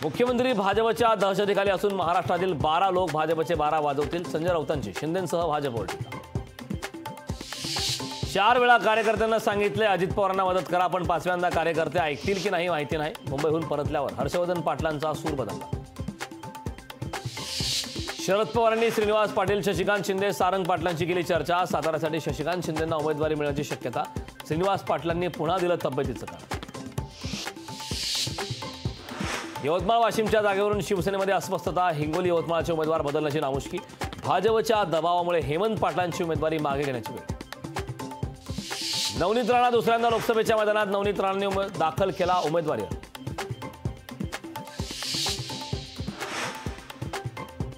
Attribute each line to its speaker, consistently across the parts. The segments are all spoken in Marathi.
Speaker 1: मुख्यमंत्री भाजपच्या दहशतीखाली असून महाराष्ट्रातील 12 लोक भाजपचे 12 वाजवतील. संजय राऊतांची शिंदेंसह भाजपवर टीका. 4 वेळा कार्यकर्त्यांना सांगितले अजित पवारांना मदत करा, पण 5व्यांदा कार्यकर्ते ऐकतील की नाही माहिती नाही. मुंबईहून परतल्यावर हर्षवर्धन पाटलांचा सूर बदलला. शरद पवारांनी श्रीनिवास पाटील, शशिकांत शिंदे, सारंग पाटलांची केली चर्चा. साताऱ्यासाठी शशिकांत शिंदेंना उमेदवारी मिळण्याची शक्यता. श्रीनिवास पाटलांनी पुन्हा दिलं तब्येतीचं कारण. यवतमाळ वाशिमच्या जागेवरून शिवसेनेमध्ये अस्वस्थता. हिंगोली यवतमाळचे उमेदवार बदलण्याची नामुष्की. भाजपच्या दबावामुळे हेमंत पाटलांची उमेदवारी मागे घेण्याची वेळ. नवनीत राणा दुसऱ्यांदा लोकसभेच्या मैदानात. नवनीत राणांनी दाखल केला उमेदवारी.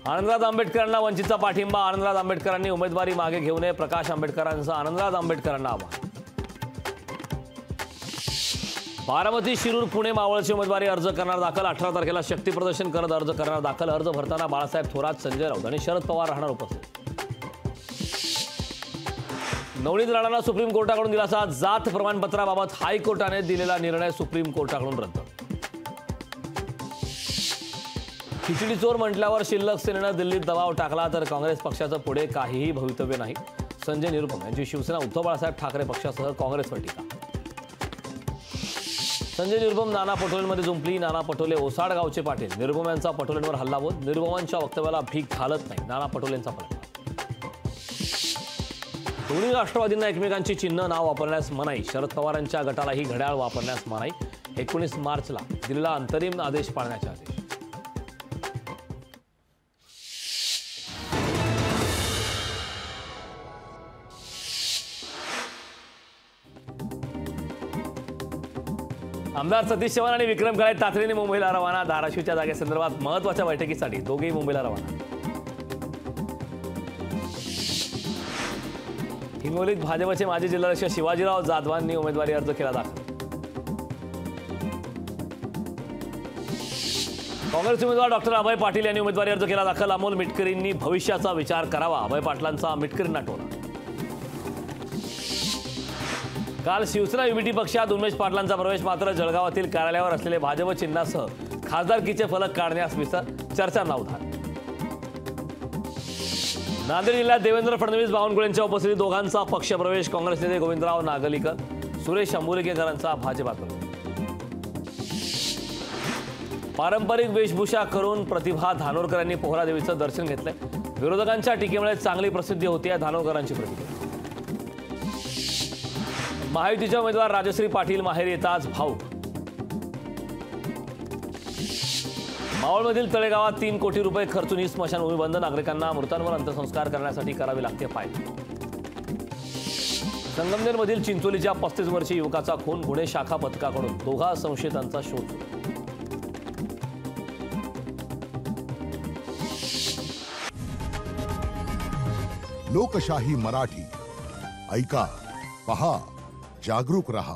Speaker 1: आनंदराज आंबेडकरांना वंचितचा पाठिंबा. आनंदराज आंबेडकरांनी उमेदवारी मागे घेऊ नये. प्रकाश आंबेडकरांचा आनंदराज आंबेडकरांना आवाहन. बारामती, शिरूर, पुणे, मावळची उमेदवारी अर्ज करणार दाखल. 18 तारखेला शक्ती प्रदर्शन करत अर्ज करणार दाखल. अर्ज भरताना बाळासाहेब थोरात, संजय राऊत आणि शरद पवार राहणार उपस्थित. नवनीत राणांना सुप्रीम कोर्टाकडून दिलासा. जात प्रमाणपत्राबाबत हायकोर्टाने दिलेला निर्णय सुप्रीम कोर्टाकडून रद्द. खिचडी चोर म्हटल्यावर शिल्लक सेनेनं दिल्लीत दबाव टाकला तर काँग्रेस पक्षाचं पुढे काहीही भवितव्य नाही. संजय निरुपम यांची शिवसेना. उद्धव बाळासाहेब ठाकरे पक्षासह काँग्रेसवर टीका. संजय निरुपम नाना पटोलेंमध्ये जुंपली. नाना पटोले ओसाड गावचे पाटील. निरुपम यांचा पटोलेंवर हल्लाबोल. निरुपमांच्या वक्तव्याला भीक घालत नाही. नाना पटोलेंचा पलटा. दोन्ही राष्ट्रवादींना एकमेकांची चिन्ह नाव वापरण्यास मनाई. शरद पवारांच्या गटालाही घड्याळ वापरण्यास मनाई. 19 मार्चला दिलेला अंतरिम आदेश पाळण्याचे आदेश. आमदार सतीश चव्हाण आणि विक्रम काळे तातडीने मुंबईला रवाना. धाराशिवच्या जागेसंदर्भात महत्त्वाच्या बैठकीसाठी दोघेही मुंबईला रवाना. हिंगोलीत भाजपचे माजी जिल्हाध्यक्ष शिवाजीराव जाधवांनी उमेदवारी अर्ज केला दाखल. काँग्रेस उमेदवार डॉक्टर अभय पाटील यांनी उमेदवारी अर्ज केला दाखल. अमोल मिटकरींनी भविष्याचा विचार करावा. अभय पाटलांचा मिटकरींना टोला. काल शिवसेना युबीटी पक्षात उमेश पाटलांचा प्रवेश. मात्र जळगावातील कार्यालयावर असलेले भाजप चिन्हासह खासदारकीचे फलक काढण्यास विसर. चर्चांना उधाण. नांदेड जिल्ह्यात देवेंद्र फडणवीस, बावनकुळेंच्या उपस्थितीत दोघांचा पक्षप्रवेश. काँग्रेस नेते गोविंदराव नागलीकर, सुरेश अंबुलेकरांचा भाजपात प्रवेश. पारंपरिक वेशभूषा करून प्रतिभा धानोरकर यांनी पोहरादेवीचं दर्शन घेतलंय. विरोधकांच्या टीकेमुळे चांगली प्रसिद्धी होती. धानोरकरांची प्रतिक्रिया. महायुतीच्या उमेदवार राजश्री पाटील माहेरी येताच भाऊक. मावळमधील तळेगावात 3 कोटी रुपये खर्चून ही स्मशानभूमी बंद. नागरिकांना मृतांवर अंत्यसंस्कार करण्यासाठी करावी लागते फाईल. संगमनेरमधील चिंचोलीच्या 35 वर्षीय युवकाचा खून. गुन्हे शाखा पथकाकडून दोघा संशयितांचा शोध.
Speaker 2: लोकशाही मराठी ऐका, पहा, जागरूक रहा.